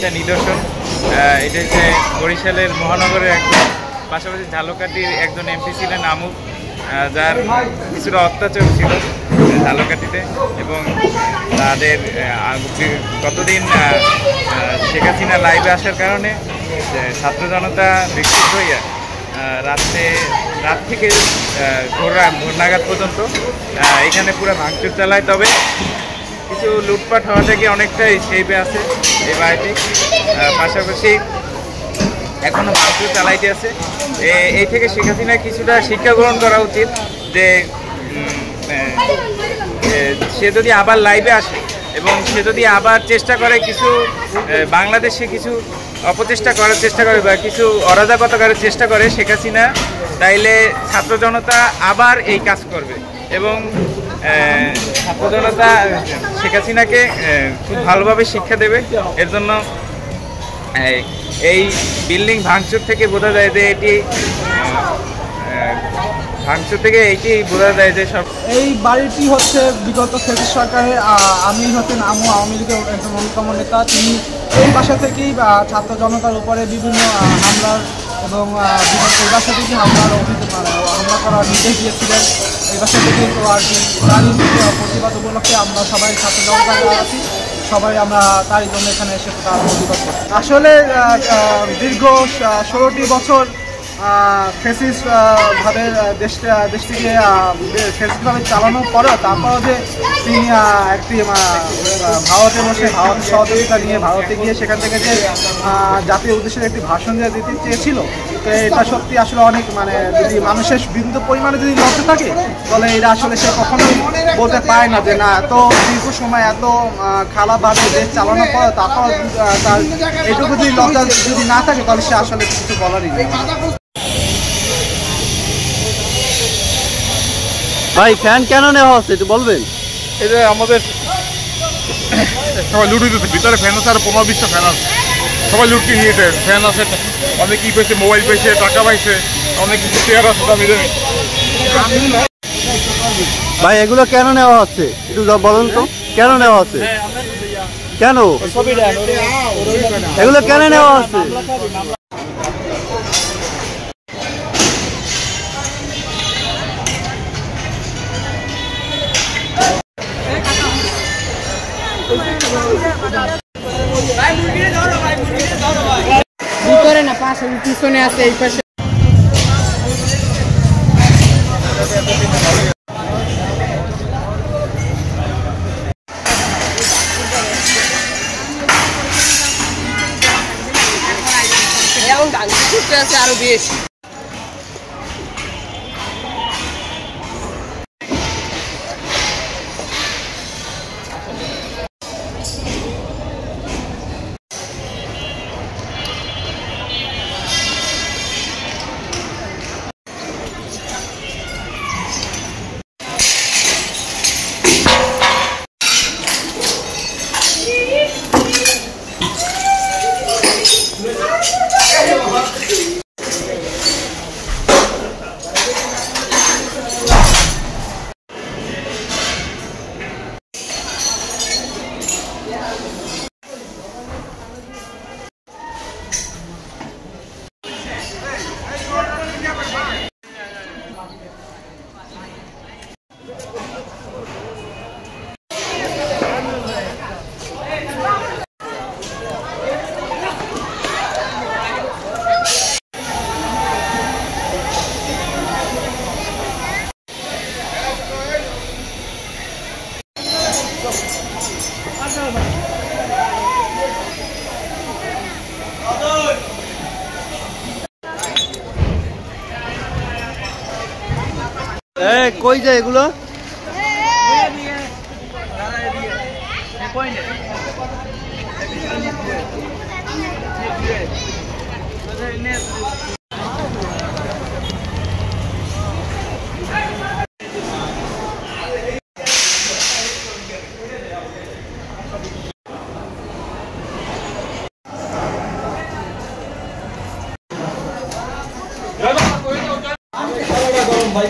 একটা নিদর্শন। এটা হচ্ছে বরিশালের মহানগরের একজন, পাশাপাশি ঝালকাঠির একজন এমপি ছিলেন আমুক, যার কিছুটা অত্যাচার ছিল ঝালকাঠিতে, এবং তাদের গতদিন শেখ হাসিনা লাইভে আসার কারণে ছাত্র জনতা বিক্ষুব্ধ হইয়া রাত থেকে ভোর নাগাদ পর্যন্ত এখানে পুরো ভাঙচুর চালায়। তবে কিছু লুটপাট হওয়া থেকে অনেকটাই সেভে আছে এই বাড়িটি। পাশাপাশি এখনও ভাঙচুর চালাইতে আছে। এই থেকে শেখ হাসিনা কিছুটা শিক্ষা গ্রহণ করা উচিত যে সে যদি আবার লাইভে আসে এবং সে যদি আবার চেষ্টা করে কিছু বাংলাদেশে কিছু অপচেষ্টা করার চেষ্টা করে বা কিছু অরাজকতা করার চেষ্টা করে শেখ হাসিনা, তাইলে ছাত্র জনতা আবার এই কাজ করবে এবং ছাত্র জনতা শেখ হাসিনাকে খুব ভালোভাবে শিক্ষা দেবে। এর জন্য এই বিল্ডিং ভাঙচুর থেকে বোঝা যায় যে এইটি বোঝা যায় যে সব এই বাড়িটি হচ্ছে বিগত ফ্যাসিস্ট সরকারের আমির হচ্ছেন আওয়ামী লীগের একজন অন্যতম নেতা। তিনি এই বাসা থেকেই ছাত্র জনতার উপরে বিভিন্ন হামলার এবং এই বাসা থেকে হামলা করার নির্দেশ দিয়েছিলেন। এই বাসা থেকে তো আর কি তারই প্রতিবাদ উপলক্ষে আমরা সবাই ছাত্র জনতা আছি, সবাই আমরা তারই জন্য এখানে এসে তার প্রতিবাদ করছি। আসলে দীর্ঘ 16টি বছর ফ্যাসিস্ট ভাবে দেশটিকে ফ্যাসিস্টভাবে চালানোর পরেও তারপরও যে তিনি একটি ভারতে বসে ভারত সহযোগিতা নিয়ে ভারতে গিয়ে সেখান থেকে যে জাতীয় উদ্দেশ্যে একটি ভাষণ দিতে চেয়েছিল, তো এটা সত্যি আসলে অনেক যদি মানুষের বিন্দু পরিমাণে যদি লজ্জা থাকে তাহলে এটা আসলে সে কখনোই বলতে পারে না যে না এত দীর্ঘ সময় এত খারাপভাবে দেশ চালানোর পর তারপর তার এইটুকু যদি লজ্জা যদি না থাকে তাহলে সে আসলে কিছু বলারই নেই। ভাই ফ্যান কেন নেওয়া হচ্ছে একটু বলবেন? এটা আমাদের সবাই লুট হইতেছে, ভিতরে ফ্যান আছে আর 15-20টা ফ্যান আছে, সবাই লুটকে নিয়েছে। ফ্যান আছে, অনেক কি পেয়েছে, মোবাইল পেয়েছে, টাকা পাইছে, অনেক কিছু চেয়ার আছে দামি দামি। ভাই এগুলো কেন নেওয়া হচ্ছে একটু বলুন তো, কেন নেওয়া হচ্ছে? কেন এগুলো কেন নেওয়া হচ্ছে? ভিতরে না পাশে পিছনে আছে এই পাশে। আরো বেশি কই যায় এগুলো? ভাই